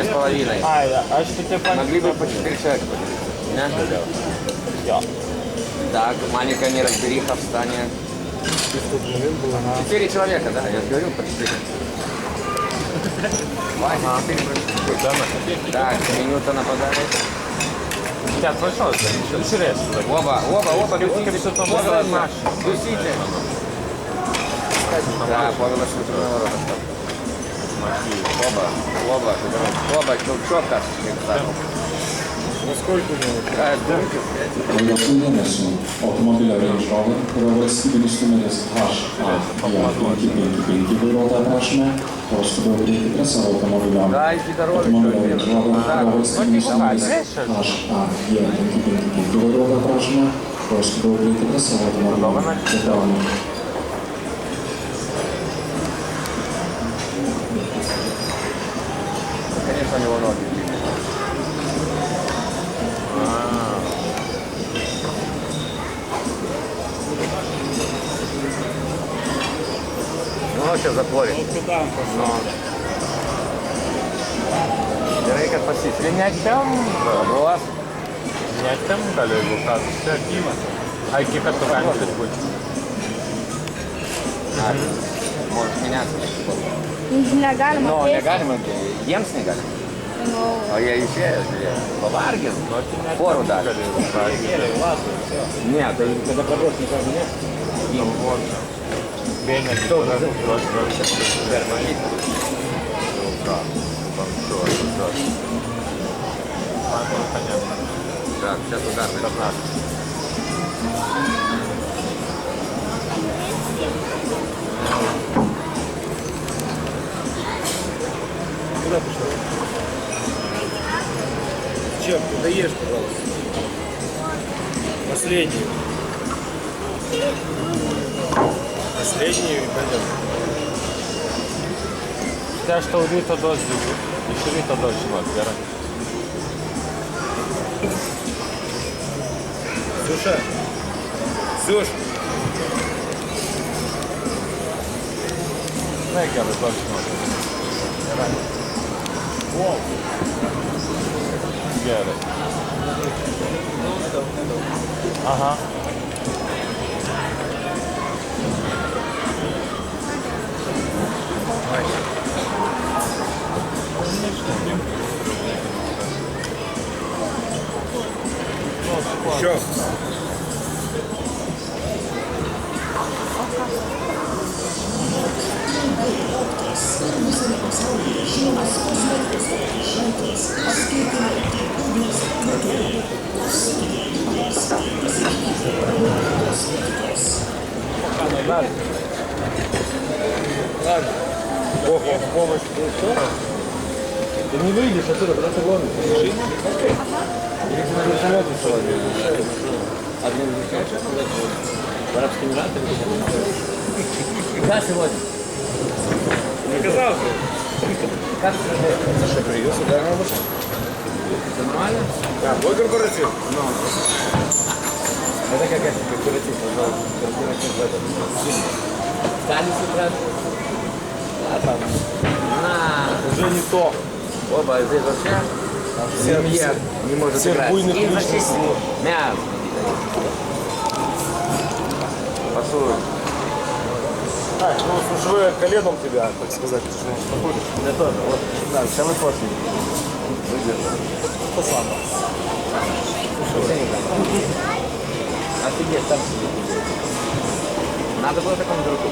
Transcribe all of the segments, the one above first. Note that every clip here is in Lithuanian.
2,5. Ai, aš tik taip pat... Могли бы по 4 человека поделиться. Не? Jo. Так, маленькая неразбериха в стане. 4 человека, да? Я же говорю, по 4. Вася, 4. Так, минута нападает. Я пройшов, інтересно. Оба, дусите. Дусите. Да, Павел Шутер на ворота. Оба, четко. Наскільки Vairuotojų dėmesio automobilio range-rover, kurio valstybinis numeris HA555 vairuotoją prašome, skubiau prieiti prie savo automobilio. Automobilio range-rover, kurio valstybinis numeris HA555 vairuotoją prašome, skubiau prieiti prie savo automobilio. Dėkojame. Конечно, у него ноги. Ну, сейчас затворим. Gerai, kad pasisvė. Netem, Ruos. netem gali, jeigu ką. Čia gyvas. Ai, kiek kartų galima taip būti? Может меняться. Negalima. Но неgalima, jiems negalima. O jie išėjo, žiūrėjau. Pavargin. Porų dar. Ne, tai kada pradės никогда нет. Bėnė, Daug per mažyt. Так, сейчас удар. Куда пошел? Чем? Ты доешь, пожалуйста. Последнюю. Последнюю и пойдем. Те, що у літо дощ буде. І що літо дощ буде, Віра. Сюша. Сюш. Не, як я би дощ може. Вау. Віра. Ага. Еще. Ладно. Ладно. Ого, помощь. Ты не выйдешь отсюда, куда ты гонишь? Или ты на вертолете сегодня? Один изучаешь, в Арабские Эмираты? Да, сегодня. Сказал же. Как ты? Саша привез, да, на работу. Это нормально? Да, твой корпоратив. Ну. Это как это, корпоратив, пожалуйста. Корпоратив в этом. Встали с утра. А там. На. Уже не то. Оба, здесь вообще семья не может всех играть. буйных И личностей. мясо. Посуд. А, ну, слушай, я коленом тебя, так сказать, ты же находишь. Я тоже. Вот, да, самый после. Выдержал. То самое. Офигеть, там сидит. Надо было такому другу.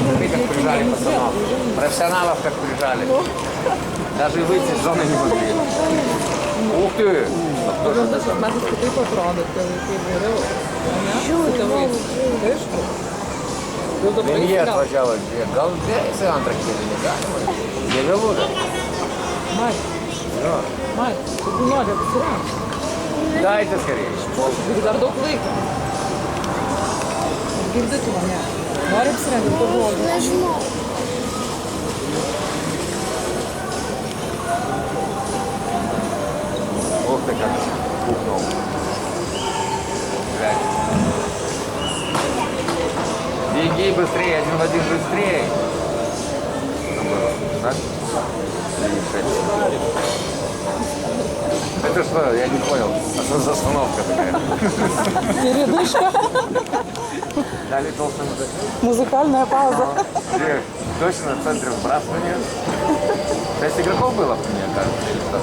Смотри, как прижали пацанов. Профессионалов как прижали. Даже выйти с зоны не могли. Ух ты! Премьер сначала где? Галдейсы антрактили, не да? Где Галуда? Мать, mate, tu nori apsirengti. Дайте скорее. Taigi dar daug laiko. Girdi tu mane. Nori apsirengti, tu blogai. Nežinau. Ух ты как пухнул. Блядь. быстрее, один в один быстрее. Так? Это что? Я не понял. А что за остановка такая? Передышка. Дали толстый мужик. Музыкальная пауза. Где? Точно в центре вбрасывания. 6 игроков было, мне кажется, или что?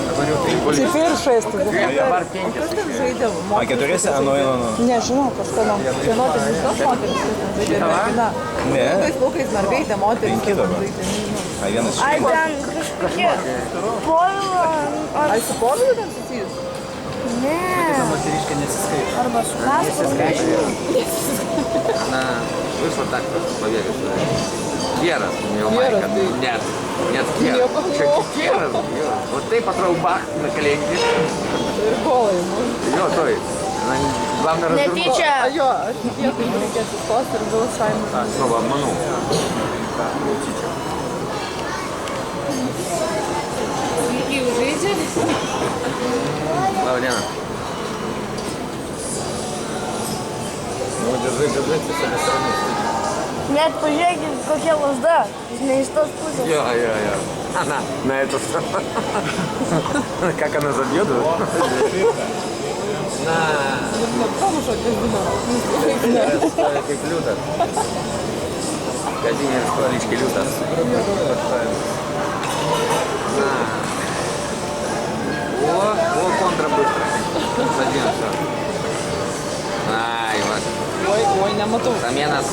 Я говорю, 3 были. Теперь 6 уже. Я Баркенькис. А che dovresti? Ah, no, no, no. Не, žinau, kažką man. Čia moteris, tos moteris, žaidė ir mergina. Ne. Ilgais plaukais mergaitė, moteris. Penki dabar. žaidė, nežinau. Ai, vienas iš Ai, jų. ten kažkokie povilo, Ai, su povilu ten susijus? ne, Материшка не состоит. arba su Kasparu. Она вышла так просто побегать. Кера, у нее Кера, майка. ты? Нет, нет, Кера. Я подумала. Чё, Кера? Вот ты потом бах на коленке. Ir golai. Ее, той. Она главное развернула. Netyčia, Jo, aš vietoj reikės sustos ir vėl šaimų. А, снова обманул. lygiai žaidžia. Слава, Лена. Ну, держи, ты с этой стороны. Net pažiūrėkit, kokia lasda. Ne iš tos pusės. Я. Она на эту сторону. Как она забьет? На. Pamušo kazino. Столик Люда. Казимир столички Люда. На. О, контра быстро. Один все. Ай, вот. Oi, nematau. Заменас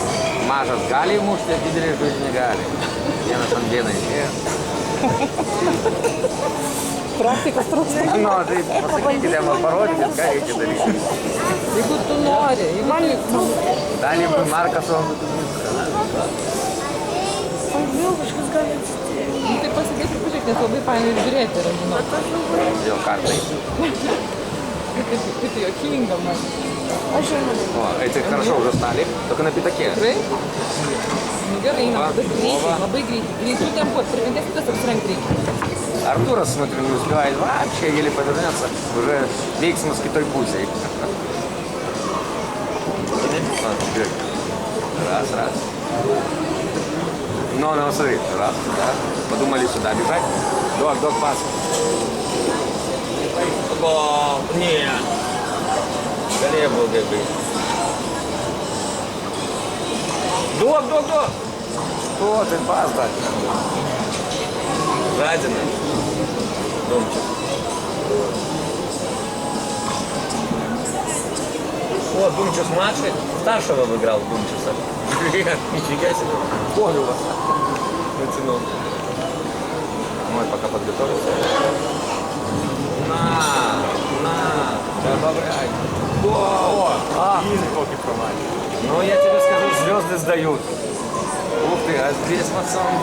мажет Гали, муж тебя видели, жизни Гали. Я на самом деле. Praktikas trūksta. Ну, ты посмотрите, там обороте, скорее дарить. Jeigu tu nori, jeigu tu... Дали бы Маркосу. Vėl kažkas gali atsitikti. Nu, tai pasidėk ir pažiūrėk, nes labai fainai ir žiūrėti yra, žinau. Ее картой. Kaip juokinga man. Aš jau manau. О, эти хорошо уже стали, только на пятаке. Tikrai? Nu gerai, eina, tada greitai, labai greitai. Greitų tempu, per 5 minutes apsirengti reikia. Артура, смотрю, не успевает вообще, еле повернется, уже вейксман с китой пузей. Раз. Ну, смотри, раз, сюда. Подумали сюда бежать. Док, пас. Гол! Нет! Скорее был бы. Док! Что ты, пас дать? Жадина. Домчик. О, Думчус младший. Старшего выиграл Думчуса. Нифига себе. Понял вас. Натянул. Мой пока подготовился. На. Добавляй. О! Ну, я тебе скажу, звезды сдают. Ух ты, а здесь пацан.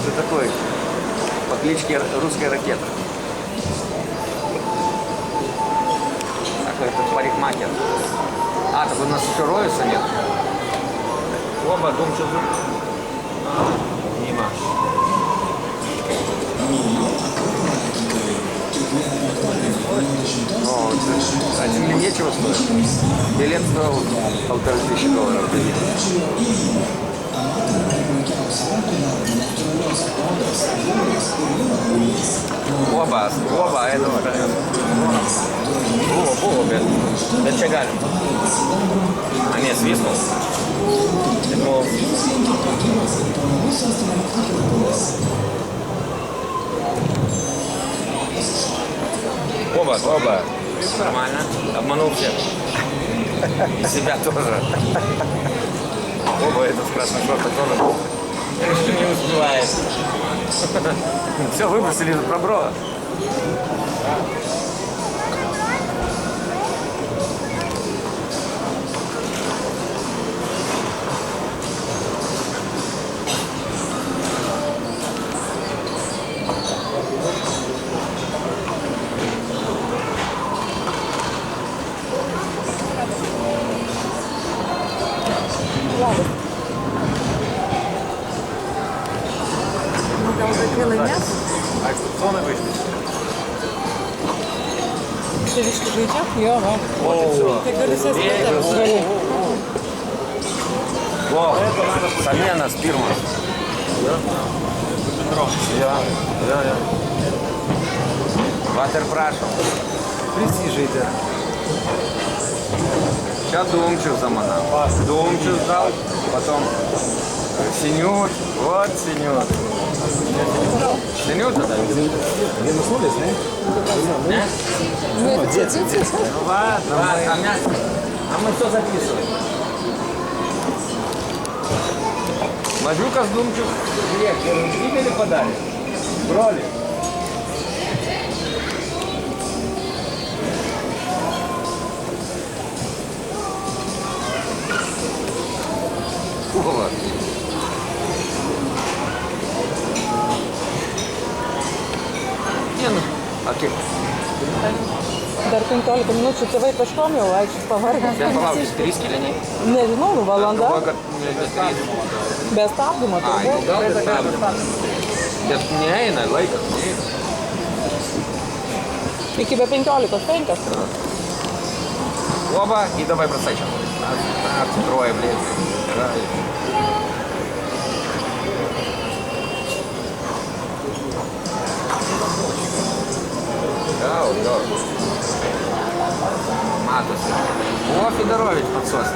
Что такой? По кличке Русская ракета. Какой-то парикмахер. А, так у нас еще Роюса нет. Оба, Думчус. Мимо. Ну, один мне нечего стоит. Билет стоил $1500. Оба, этого. О, блядь. Да чагаль. А нет, свистнул. Ему... Оба. Нормально. Обманул всех. И себя тоже. Оба этот в красных шортах тоже. Не успевает. Все, выбросили из проброда. Gal vaikai laimės? А экскурсионы вышли. Čia viški žaidžia? Jo, va. Вот и все. Tai gali sėsti. О, Самеnas pirmas. Jo. Vat ir prašom. Prisižaidė. Čia Dumčius zamanam. Dumčius dal, потом Синют. Вот Синют. Синют тогда? 1-0, ne? Не? Ну, это дети. Ну ладно, а мы все записываем. Мазюка с Думчук видели подарок? Броли. Вот. Не, ну, окей. Dar 15 minučių tėvai kažkom jau vaikščios pavargę. Ten palaukti, 3 kėliniai? Nežinau, nu valanda. Galvoju, kad Be stabdymo Ai, turbūt. gal ir stabdymo. Bet neeina laikas. Neeina. Iki be 15:05. Оба, и давай бросай сейчас. Трое, блин. Да, вот. Матусы. О, Федорович подсос.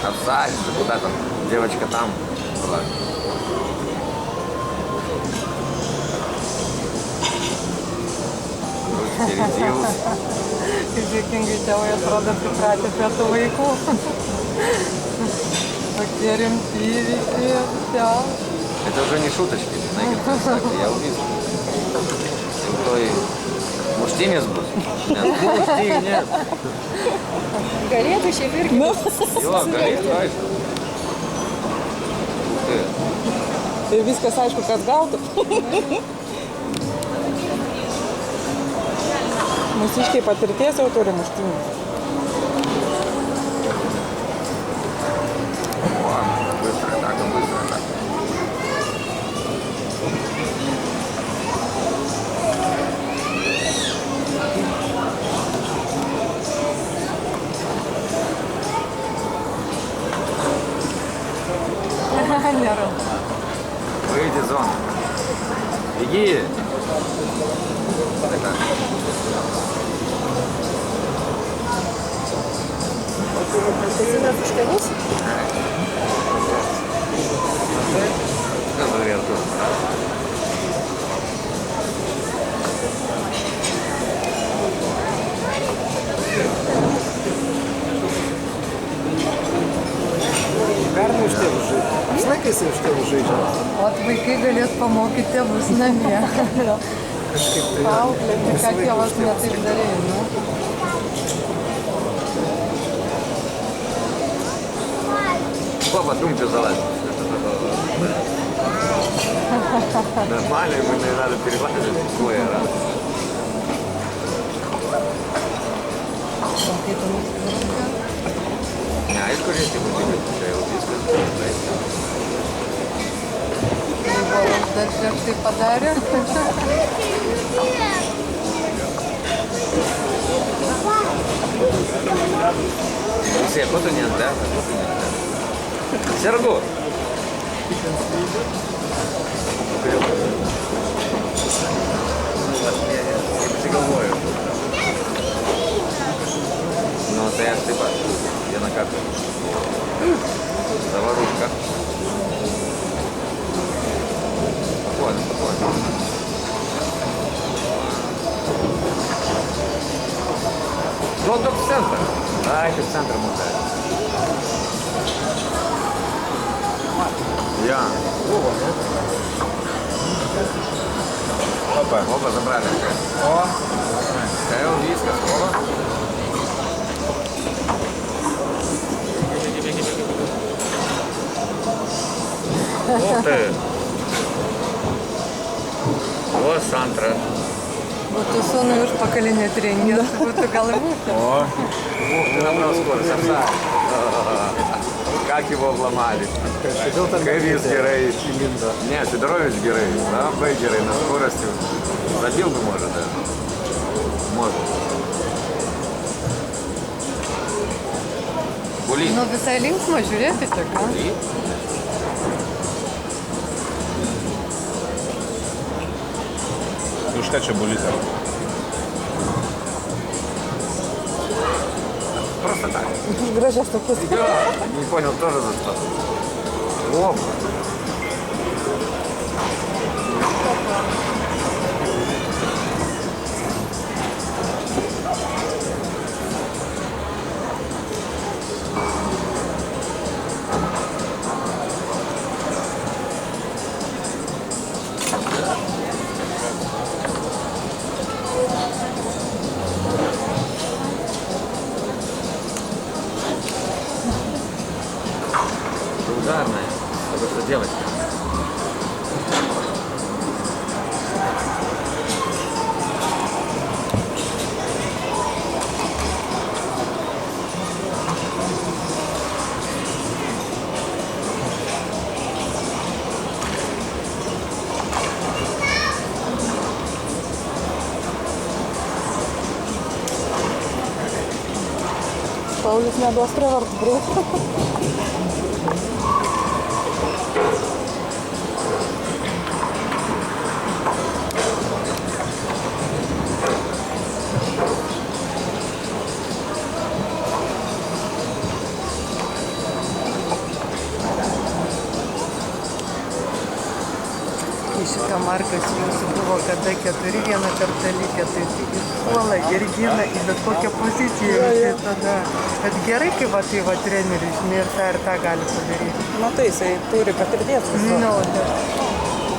Офсайд, куда там? Девочка там была. Впередился. Žykingai tėvai atrodo pripratę prie tų vaikų. Tokie rimti įvykiai. Это уже не шуточки, знаете, я увижу. Кто и муштинец будет? Нет, муштинец. Galėtų šiaip irgi. Jo, galėtų, aišku. Ir viskas aišku, kas gautų. Mūsiškiai patirties jau turi muštinių. О, быстро так. Nėra. Выйди из зоны. Беги. Kazimieras už tėvus? Kas galėtų? Pernai už tėvus žaidžia. Visą laiką jisai už tėvus žaidžia. O vaikai galės pamokyti tėvus namie. Kažkaip tai. Paauklėti, ką tėvas netaip darė. Папа, Думчу залазит. Нормально, ему не надо перелазить. Ой, я рад. Не, aišku, reikia būti, čia jau viskas. Dar prieš tai padarė. Все, кто-то не отдал, Сергу! Головою. Ну, это я типа, я на карту. Заварушка. Спокойно. Ну, только в центр. Да, это в центр мотает. Я. Оба забрали. О. Стоял вискас. Оба. Ух ты. О, Сантра. Būtų sūnui užpakalinė treningė, būtų gal ir būtų. О. Ух ты, набрал скорость. Как его обломали. Кэрис герой. Нет, Федорович герой. Да, Бэй герой на скорости. Забил бы, может, даже. Может. Blyn. Nu, visai linksma žiūrėti tik, ką? Už ką čia bulita? Просто так. Gražias tokias. Не понял, тоже за что. Оп. Ударная. Чтобы что делать? Paulius neduos prie vartų prieiti. Šitą markas jūsų buvo kada 4 vieną kartą likę, tai ir puola, ir gina į bet kokią poziciją visi tada. Bet gerai, kai va tai va treneris žinai ir tą gali padaryti. Nu tai jisai turi patirties visą. Nu, ne.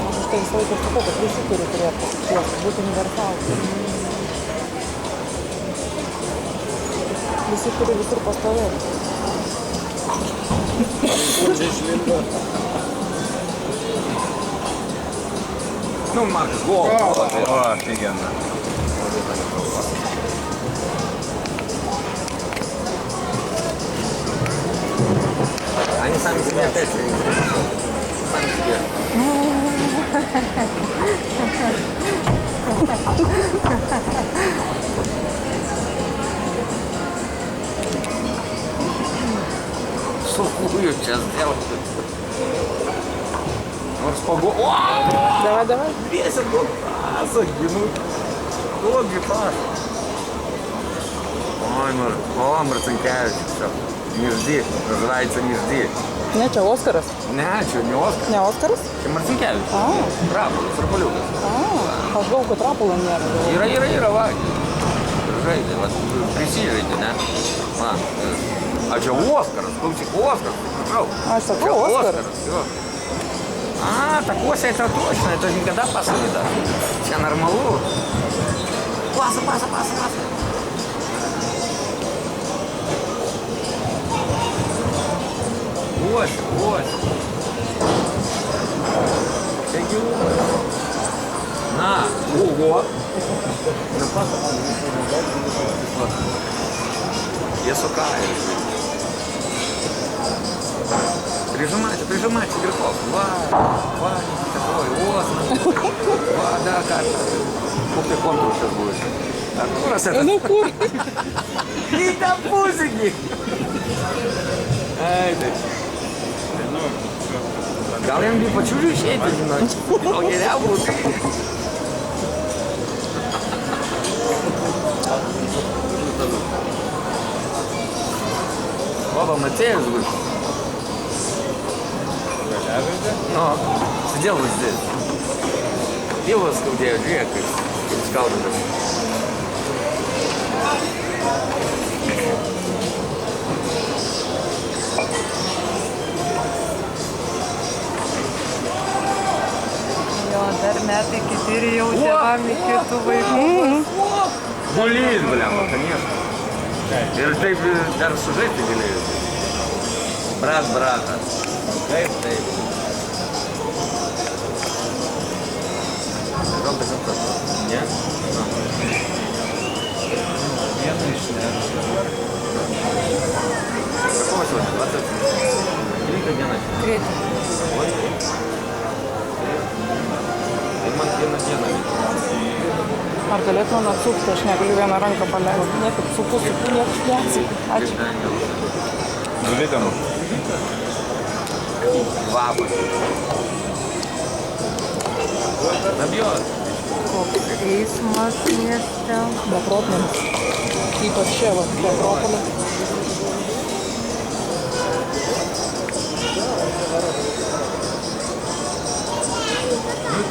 Aš tai visą laiką sakau, kad visi turi turėti patirties, būti universalūs. Visi turi visur pastovėti. Čia išlindo. Ну, Марк, гол. О, офигенно. Они сами себя опять сами себе. Что хуй сейчас сделать? Давай, давай. Весит был пасок, долгий пас. Ой, Марцинкевич, все. Не жди, называется не жди. Ne, čia Oskaras. Ne, čia не Oskar. Ne Oskaras? Čia Marcinkevičius. Rapolas, Rapoliukas. Aš galvoju, kad Rapolo nėra. Yra, va. Žaidė, va, prisižaidė, ne? Va. А čia Oskaras, klausyk, Oskaras, prašau. Aš sakau, Oskaras. Все. А, так Ося это точно, это никогда паса не даст. Все нормалу. Паса. Ось. На, ого. На паса. Я сукаю. Прижимайте игроков. Ваня, такой, Озна. Да, как. Ух ты, контур сейчас будет. Так, ну раз это... Nu kur? Не там пузыки! Ай, ты. Gal jam gi pačių išėti, žinot. O geriau būtų. Оба Матеевич вышел. Но сидел вот здесь. Пиво скудею, как искал бы. Jo, dar metai kiti ir jau tėvam iki tų vaikų. Блин, бля, ну конечно. Ir taip dar sužaisti galėjau. Brat bratą. Taip. Gal tai kad ne? Viena iš ne. Какого сегодня? 23 diena. 3. Ой. Tai man diena. Ar galėtų man atsukti, aš negaliu vieną ranką paleisti. Niekaip suku, niekaip neatsikai. Ačiū. Žuvitam. Kvapas. Nabijot. Koks eismas mieste. Beprotnamis. Ypač čia, va, prie Akropolio.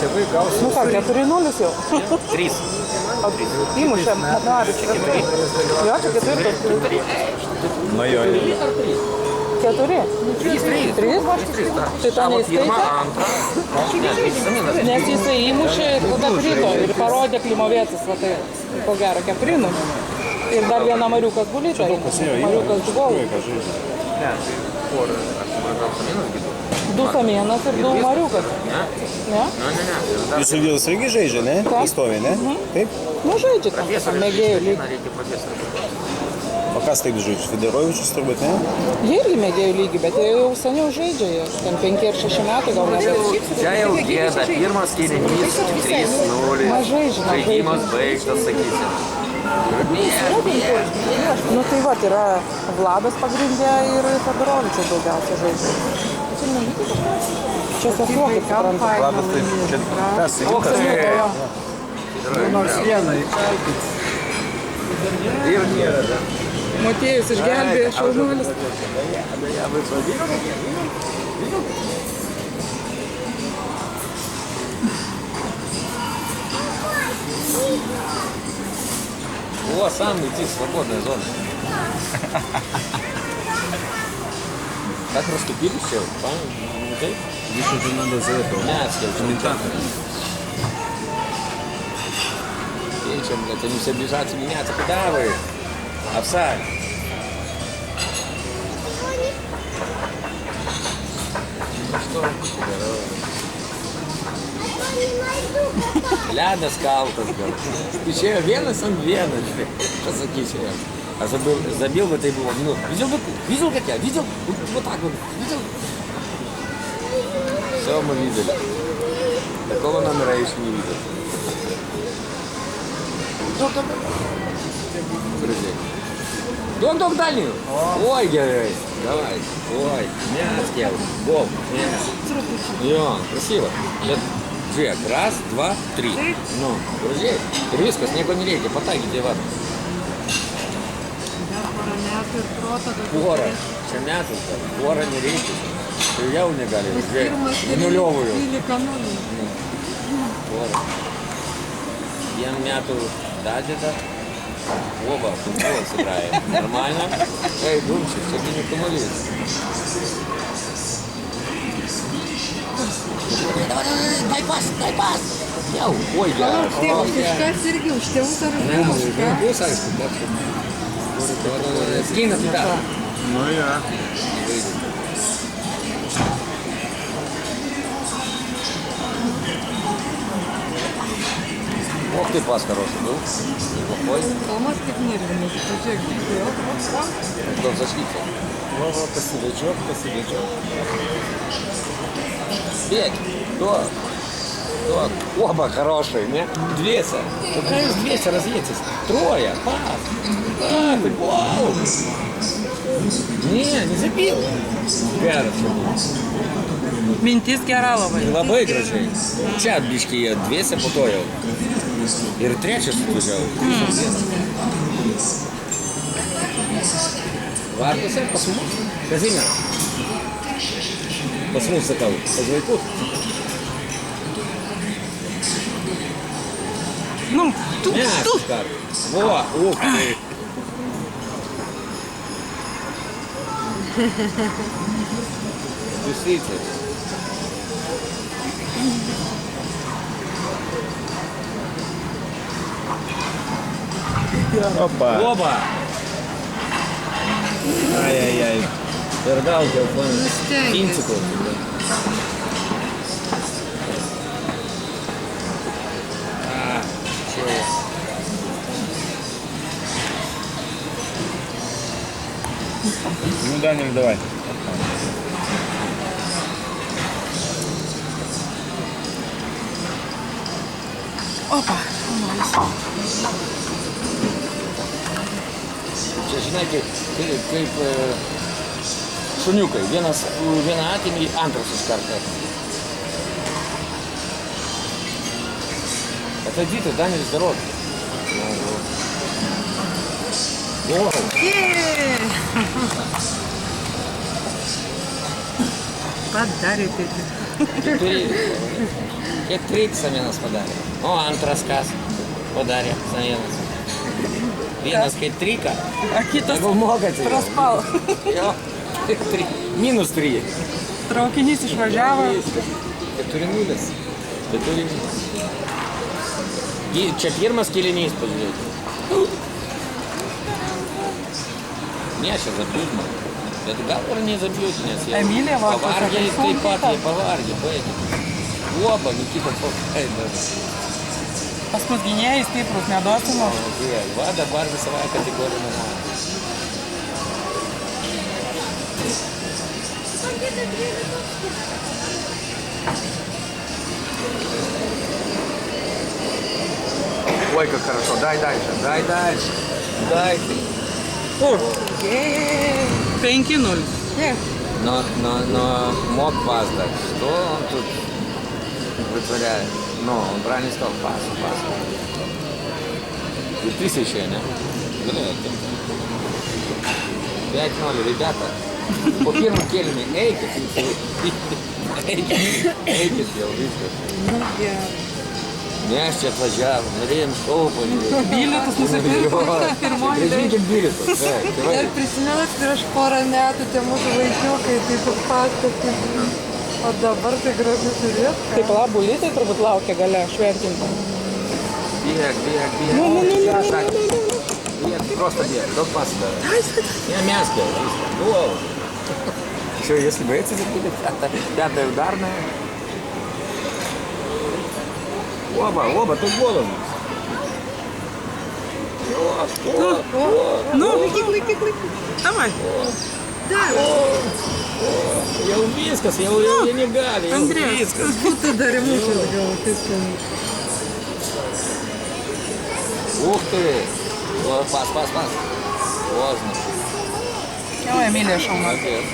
Tėvai gaus. Nu ką, 4-0 jau. 3. Įmušėm Maričių. Jo, čia 4. Nu jo. 4. 3? Tai tą neįskaitė? Nes jisai įmušė ir tada krito ir parodė Klimovėtis, va tai, ko gero, 4-0. Ir dar vieną Mariukas Bulytė. Mariukas Dugolų. Ne, kur, aš supratau, Samėnas gidu. 2 Samėnas ir 2 Mariukas. Ne? Ne? Ne. Jūsų vyras irgi žaidžia, ne? Pastoviai, ne? Taip? Nu, žaidžia tam, mėgėjų lygiai. Reikia profesorių. O kas taip žaidžia? Federovičius turbūt, ne? Jie irgi mėgėjų lygiai, bet jie jau seniau žaidžia. Jie ten 5 ar 6 metai gal net. Čia jau gėda, pirmas kėlinys 3-0. Mažai, žinau. Žaidimas baigtas, sakysim. Nu tai va, yra Vladas pagrindė ir Fedorovičius daugiausia žaidžia. Čia sesuo, kaip suprantu. Labas, tai čia tas Jo. nors vieną įkalkit. Ir nėra, da. Motiejus išgelbėjo šaunuolis. О, сам идти, свободная зона. Как расступили все? Здесь уже надо за этого. Мяцкий, комментатор. Вечером, блядь, они все бежат и меняться. Куда вы? Офсайд. Ну что? Ledas kaltas gal. Išėjo vienas ant vieno. Pasakysiu jam. А забил бы, это и было. Ну, видел как я? Видел? Вот так вот. Видел? Все мы видели. Такого номера я еще не видел. Друзья. Дом дальнюю. Ой, герой. Давай. Ой. Мяцкий. Гол. Йо, красиво. Джек. Раз, два, три. Ну, друзья. Риска, снегу не рейки. Потагите вас. Пора. Čia metų, pora nereikia. Tai jau negali. Į nuliovųjų. Pora. Vien metų dadėta. Oba, futbolas įgrąja. Нормально. Эй, Думчик, čia не камолys. Дай pas. Jau. Oi, geras. Kažkas irgi už tėvus ar už kažką. Bus, aišku, bet... Skina tu dar. Ну я. Ох ты, пас хороший был. Неплохой. Томас kaip nervinis, pažiūrėk, Кто защитил? Вова, посидячок. Бег. Кто? Оба хорошие, не? 200. Ну, конечно, 200 разъедетесь. 3. Пас. А, ты гол. Не забил. Geras. Mintis gera labai. Labai gražiai. Čia biški jie 200 po to jau. Ir 3 atvažiavo. Vartuose pas mus. Kazimierą. Pas mus, sakau, pas vaikus. Nu, tu. Ne, kar. Vo, tai. Visi. Опа. Оба. Ай-яй-яй. Ir gal jau principų. Ну, Даник, давай. Opa. Čia, žinai, kaip šuniukai. Vieną atimį, antras iš karto. Отойдите, Даня, здоров. Padarėte. Keturi samienas padarė. O, antras kas padarė samienas. Vienas kaip trika. A kitas Jeigu mokate. praspal. Jo, minus 3. Traukinys išvažiavo. 4-0. 4-0. Čia pirmas kėlinys, pažiūrėkite. Ne, čia zabjūt man. Bet gal ir nezabjūt, nes jie Emilija va, pavargė, pasakė, taip pat sunkiai jie pavargė, baigė. Uoba, Nikita Fokai. Pas mus gynėjai stiprus, nedosino. Va, dabar visą kategoriją numoja. Ой, как хорошо. Дай дальше, дай дальше. Дай ты. 5-0. Но мог пас дать. Что он тут вытворяет? Но он правильно сказал, пас. 2000, не? Блин, 5-0, ребята. По первому кельме Эйкет съел, видите? Мяч atvažiavo, norėjom šaupą. Bilietus nusipirko pirmoji. Grąžinkit bilietus. Ir prisimenat, prieš porą metų tie mūsų vaikiukai, tai tu paskui. O dabar tai gražu žiūrėti. Taip, bulitai turbūt laukia gale šventinti. Бег. Бег, просто бег. До паса давай. Я мяско. Гол. Еще если бы эти забили, пятая ударная. Оба, тут голом. Клик. Давай. Я у Вискас, я не Галя, я у Андрей. Вискас. Būtų dar mūsų gal. Ух ты. О, пас. Поздно. Jau Emilija šauna. Молодец.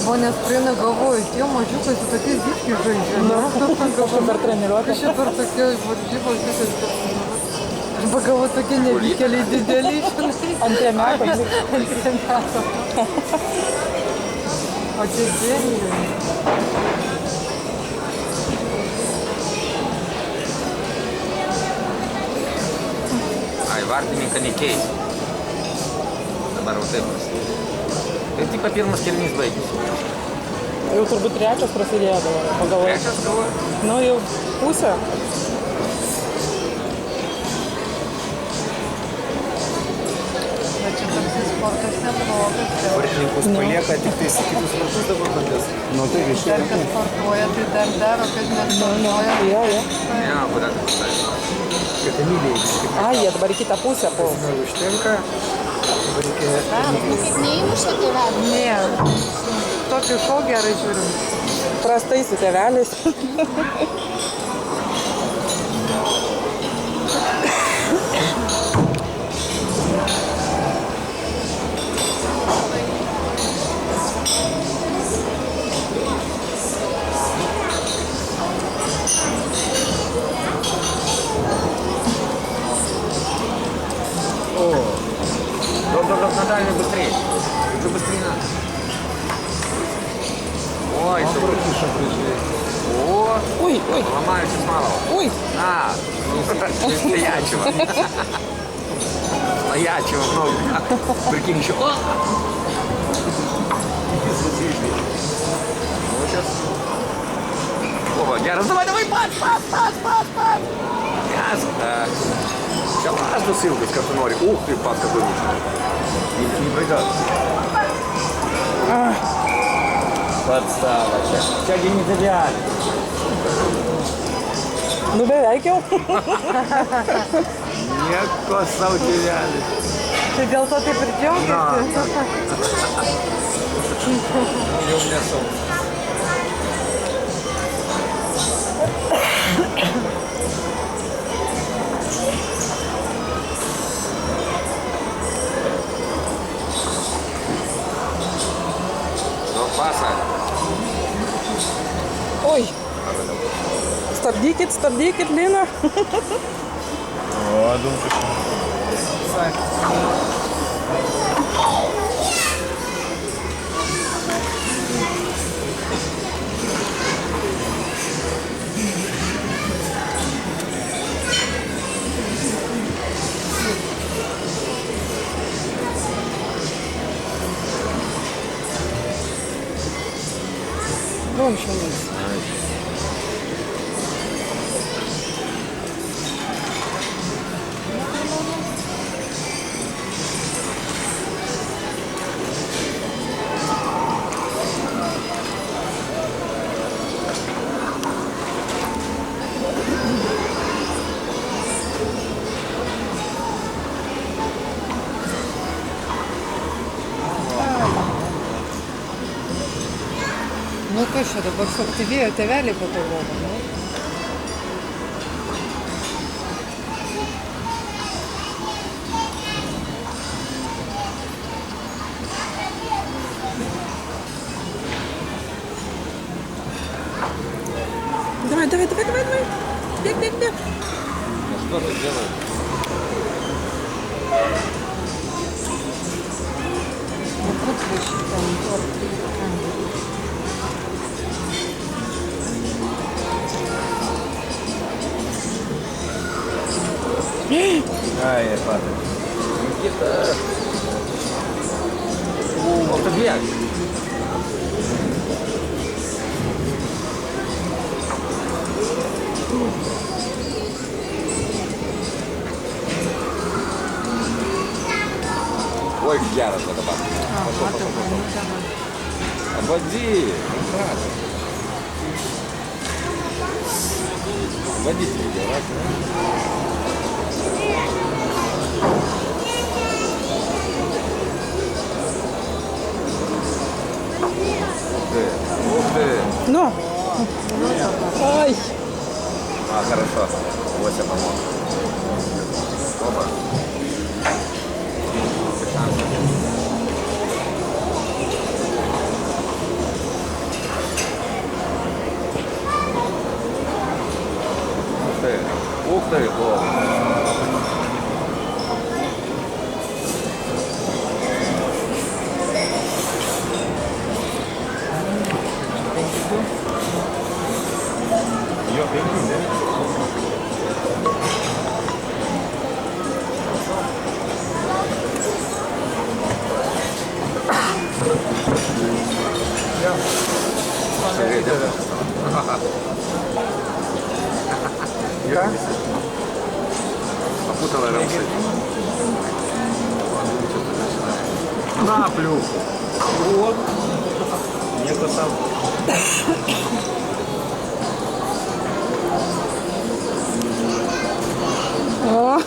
Buvo nes praeina galvoju, tie mažiukai su tokiais diškiai žaidžia. Kažkaip per treniruotę. Aš čia per tokie varžybos visas. Arba galvoju, tokie nevykėliai dideli. Antriem metam. O čia dėliai. Ai, vartininką nekeis. Dabar va taip prasidėjo. Tai tik pirmas kėlinys baigėsi. Jau turbūt trečias prasidėjo dabar. Pagalvoju. Trečias galvoju? Nu, jau pusę. Bet čia toks sportas neblogas. Vartininkus palieka tik tais į kitus vartus dabar bandės. Nu tai Dar išėjo. kas sportuoja, tai dar daro, kad nesportuoja. Jo. Ne, kуда tu pastatė? Kad Emilijai kažkaip A, jie dabar į kitą pusę po. užtenka. Dabar reikia Neįmušė tėvelį. Ne, tokį šou gerai žiūrim. Prastai su tėveliais. Доп, Наталья, быстрее. Уже быстрее надо. Ой, О, Ой. ломаю сейчас малого. Ой. На, стоячего. Стоячего много. Прикинь, еще. О! Вот сейчас. Опа, Герас, давай, пас. Ясно. Сейчас важно ссылка с картонори. Ух ты, пас какой лучший. Не пройдет. Подстава. Сейчас не завяли. Nu, beveik jau. Nieko sau gyveli. Tai dėl to taip ir džiaugiasi. Jau nesu. Stabdykit, Lina. О, думаю, Вон що є. Ну то що, dabar suaktyvėjo tėveliai po to buvo, ne? Давай. Бег. Что ты делаешь? Вот выше, там, торт, камеру. Ай, я падаю. Никита! Автобег! Ой, яростно добавь. Обводи! Водитель, раз, Ух ты! Ну. Ай. А, хорошо. Вот я помог. Опа. Ух ты, о. Ее прикинь, да? Попутала рамсы. На, плюс. Вот. Нету сам. О.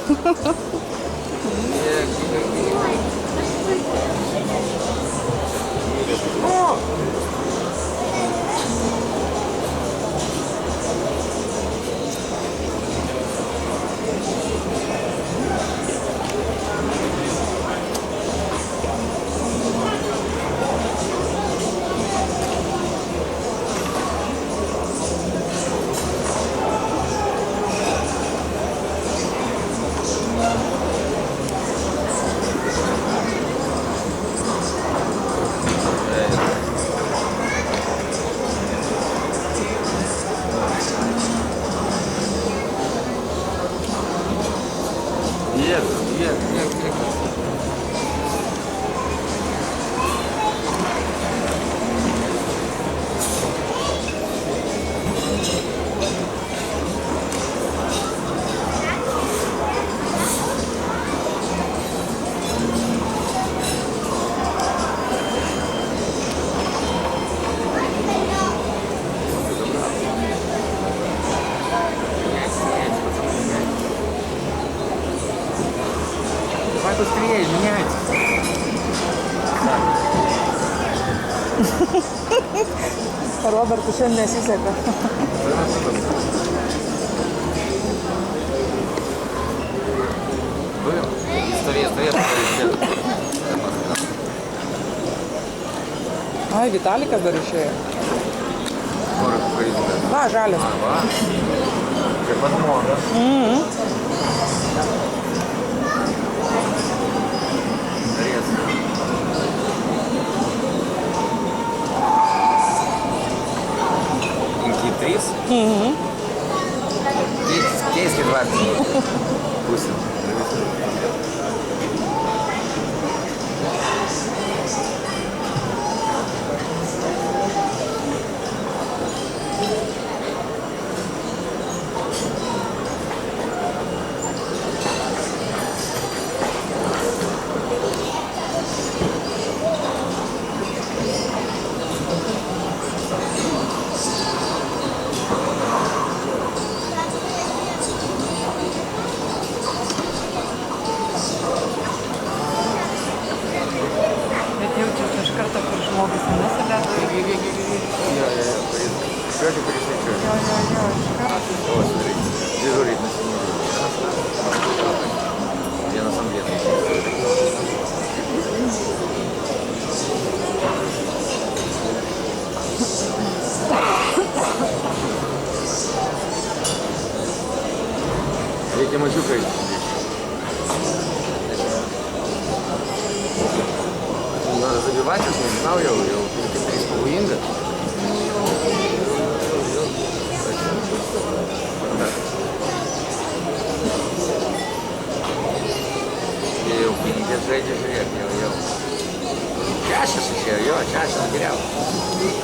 Нет. Давай быстрее, меняйте. Robertui šiandien nesiseka. Stovėt. Ai, Vitalikas dar išėjo. Kur, Va, žalias. va. Čia подмога. Резко. Инкитрис? Кейский 20. Пусть. Bet jaučiasi iš karto, kur žmogus nesuledo. Что это пересечет? Jo, iš karto. Вот, смотри. Дежурит на стене. Я на самом деле. Эти мальчука надо забивать, если не знал я его. Перекинул Уинга. Держи, Часто еще, часто терял.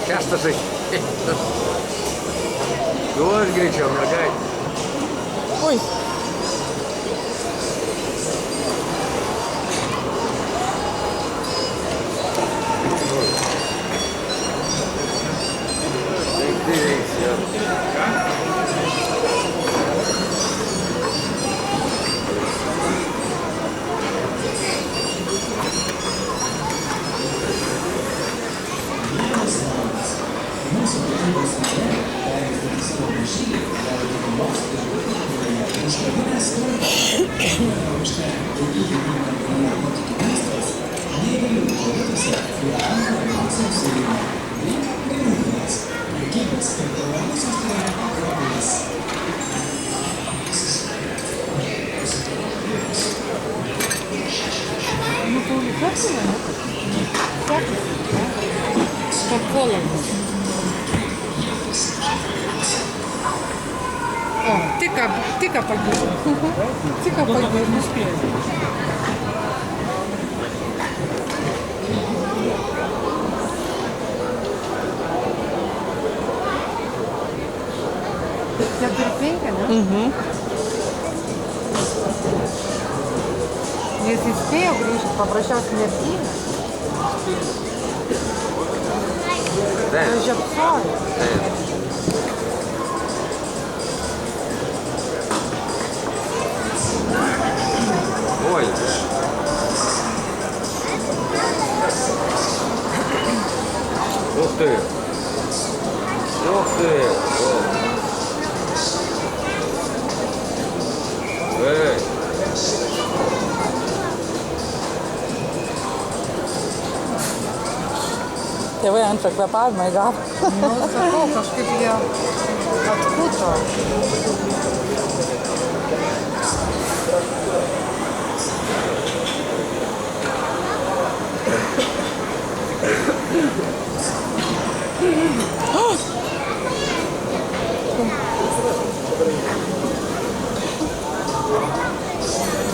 Часто жить. Тоже горячо, моргай. Ой, как холодно. О, тика погибла. Тика погибла. У тебя перепенька, да? Угу. Если успею, Гриша, попрощался мне пиво, Да, то еще псой. ой. Ух ты. Ух ты. Эй. Tėvai antrą kvėpavimą įgavo. Nu, sakau, kažkaip jie atkuto.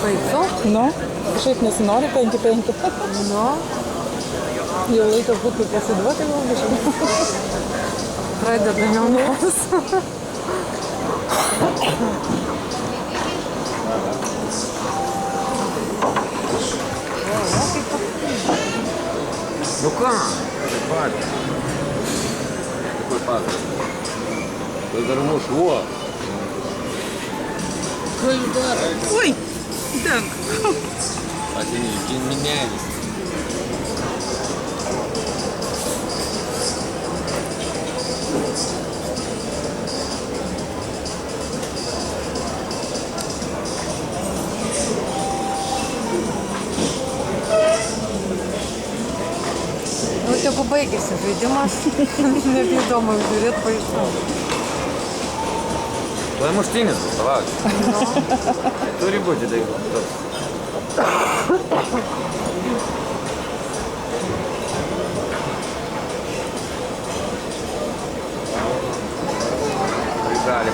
Baigsiu? Nu, kažkaip nesinori 5-5. Nu, Jau laikas būtų pasiduoti gal biškai. pradeda jaunimas. Ну как? Падай. Какой падай? Ты дармуш, во! Oi, так. Они менялись. Nu, tegu baigėsi žaidimas. Nebeįdomu žiūrėti, paaiškau. Твой муштинец доставал. Тури будет, да.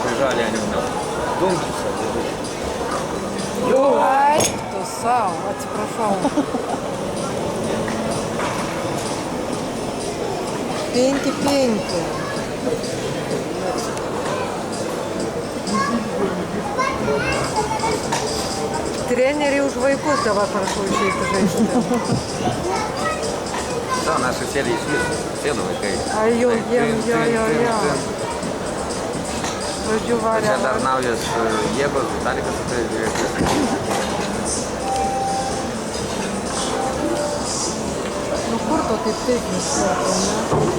Прижали они у нас. Дом То сам, прошу. Пеньки. Тренеры уж vaikus давай прошу учить жить. Да, наши соседи шли, следовали. Ай-ой-ой-ой-ой. Žodžiu, Čia varė. dar naujas jėgos, Vitalikas atėjo žiūrėti. Nu kur to taip nesako, ne?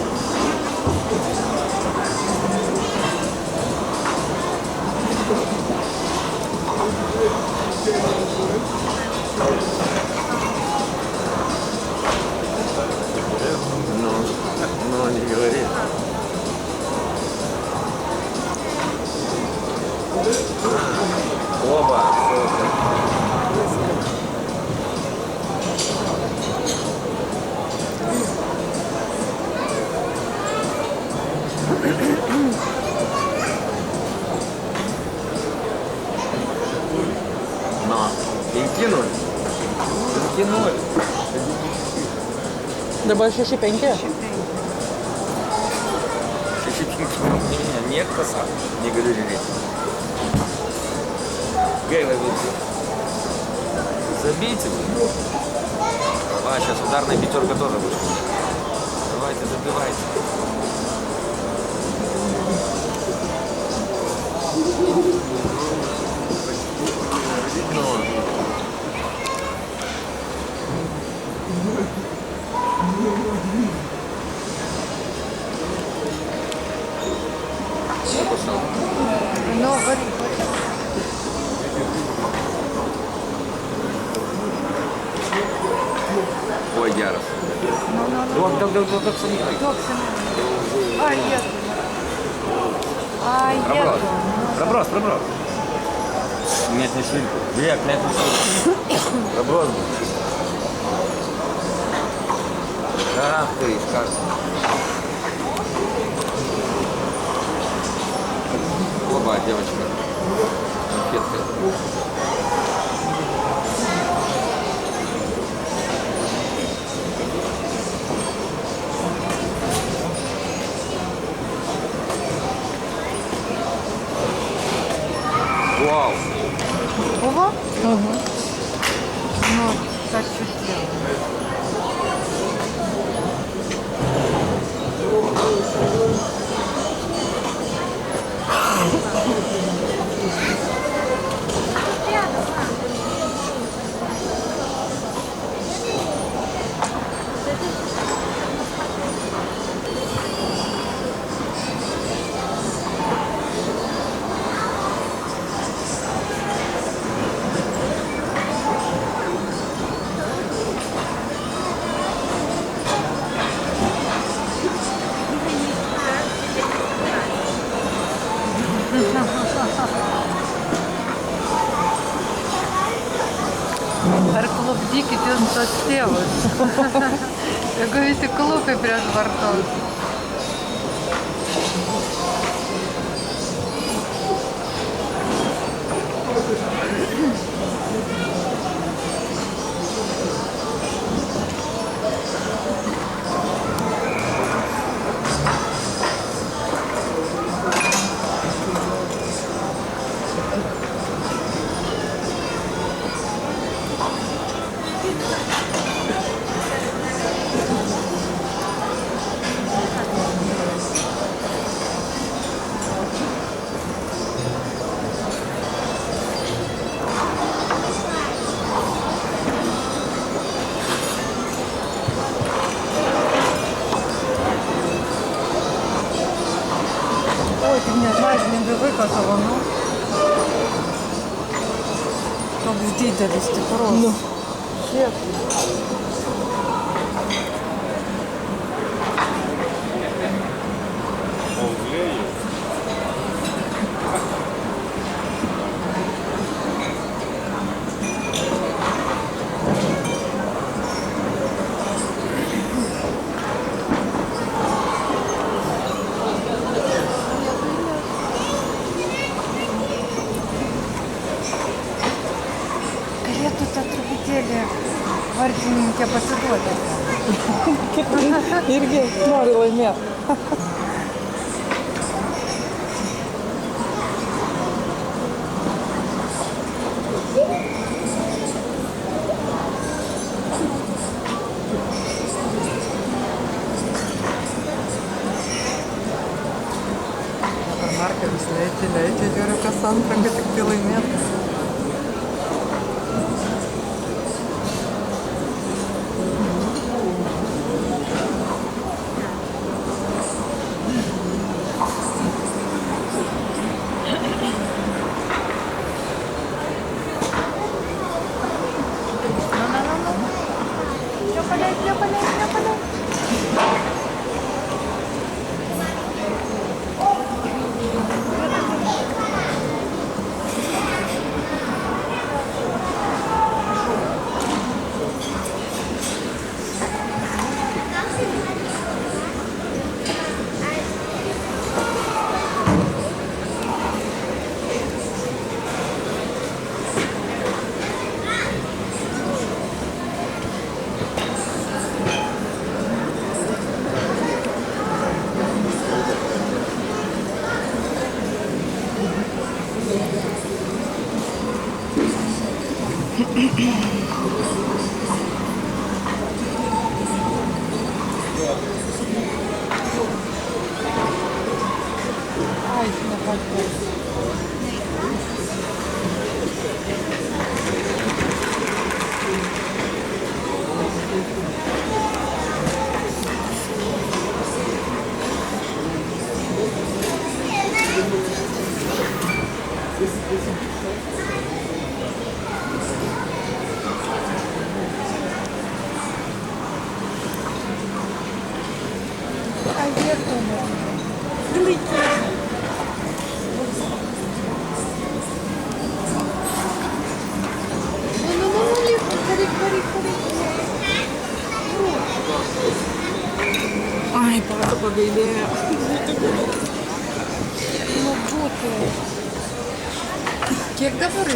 Ну, не говори. Оба. Но. Кинули. Кинули. Dabar 6-5. Нет, коса. Не говорили. Гейла видите. Забейте. А, сейчас ударная пятерка тоже вышла. Давайте, забивайте. Ну, вот. Ой, Яров. Ай, еду. Ай, еду. Проброс. Нет, не шильку. Век, нет, не шильку. Проброс был. Ах ты, как. Оба, девочка. Конфетка. Вау. Ого? Угу. Ну, так чудесно. Ar klubdykit jūs tos tėvus. Jeigu visi klubai prieš vartos. Ой, ти мене знаєш, він би виказало, ну. Как здійдались ти просто. Ну. Ще. Vartininkė pasiduoti. Irgi nori laimėti. Markeris leidžia, žiūriu, kas antrą, kad tik tai laimėtų. Ai, nepatiko. А є тому. Великий. Ai, palauk, pagailėjo. Nu būtų. Kiek dabar?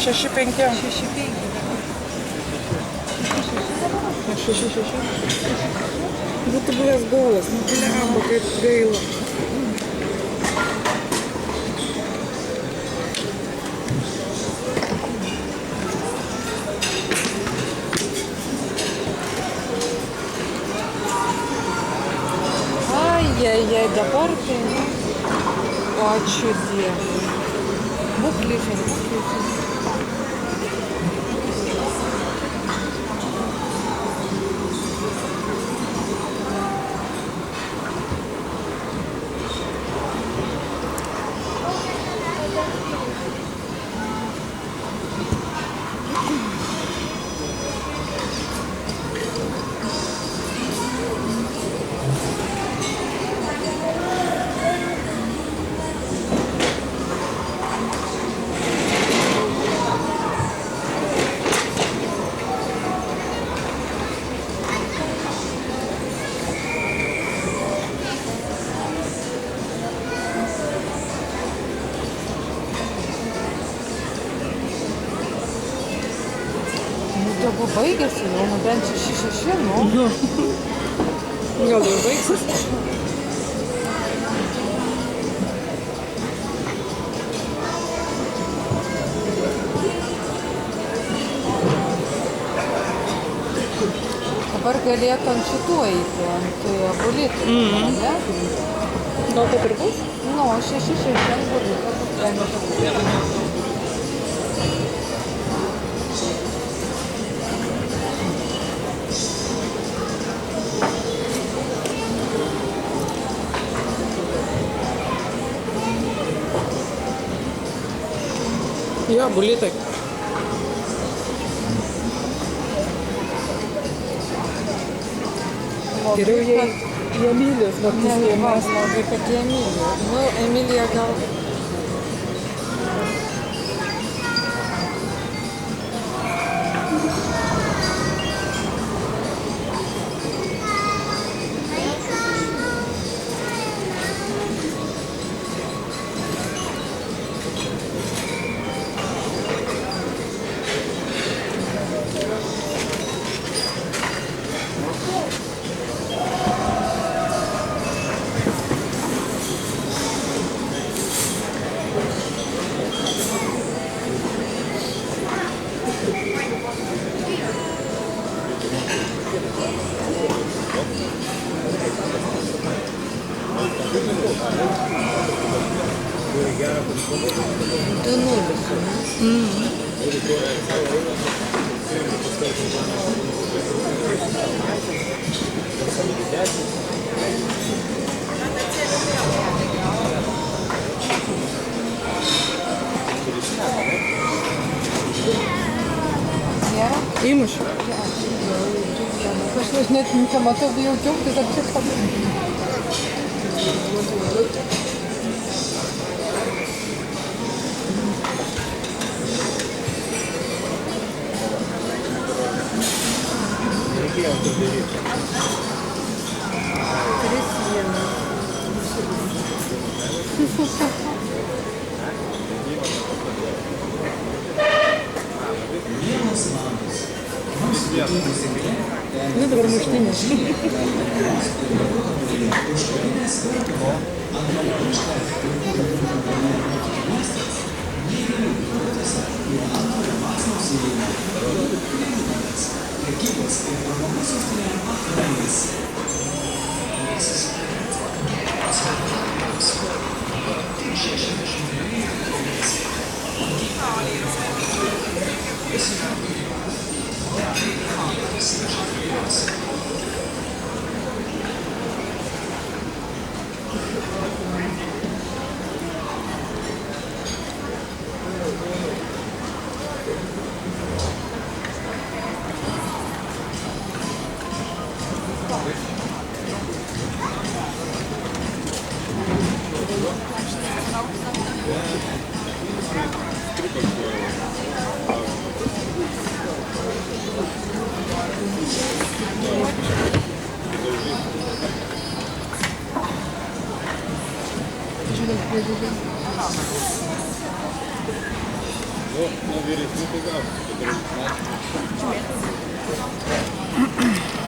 6-5. 6-5. 6-6. Būtų buvęs golas, nu blemba, kaip gaila. Ai, dabar tai, o ačiū Dievui. Būk lygiai, būk lygiai. Tegu baigėsi jau, nu bent 6-6, nu. Gal jau baigsis? Dabar galėtų ant šitų eiti, ant abulitų, ne? Gal taip ir bus? Nu, 6-6 ant abulitų. Jo, bulitai. Geriau jei į Emilijos vartus Ne, jėmas. labai, kad į Emiliją. Nu, Emilija gal... Įmušiu. Aš net nematau, bijau džiaugtis ar čia ką. Nu, dabar muštinis.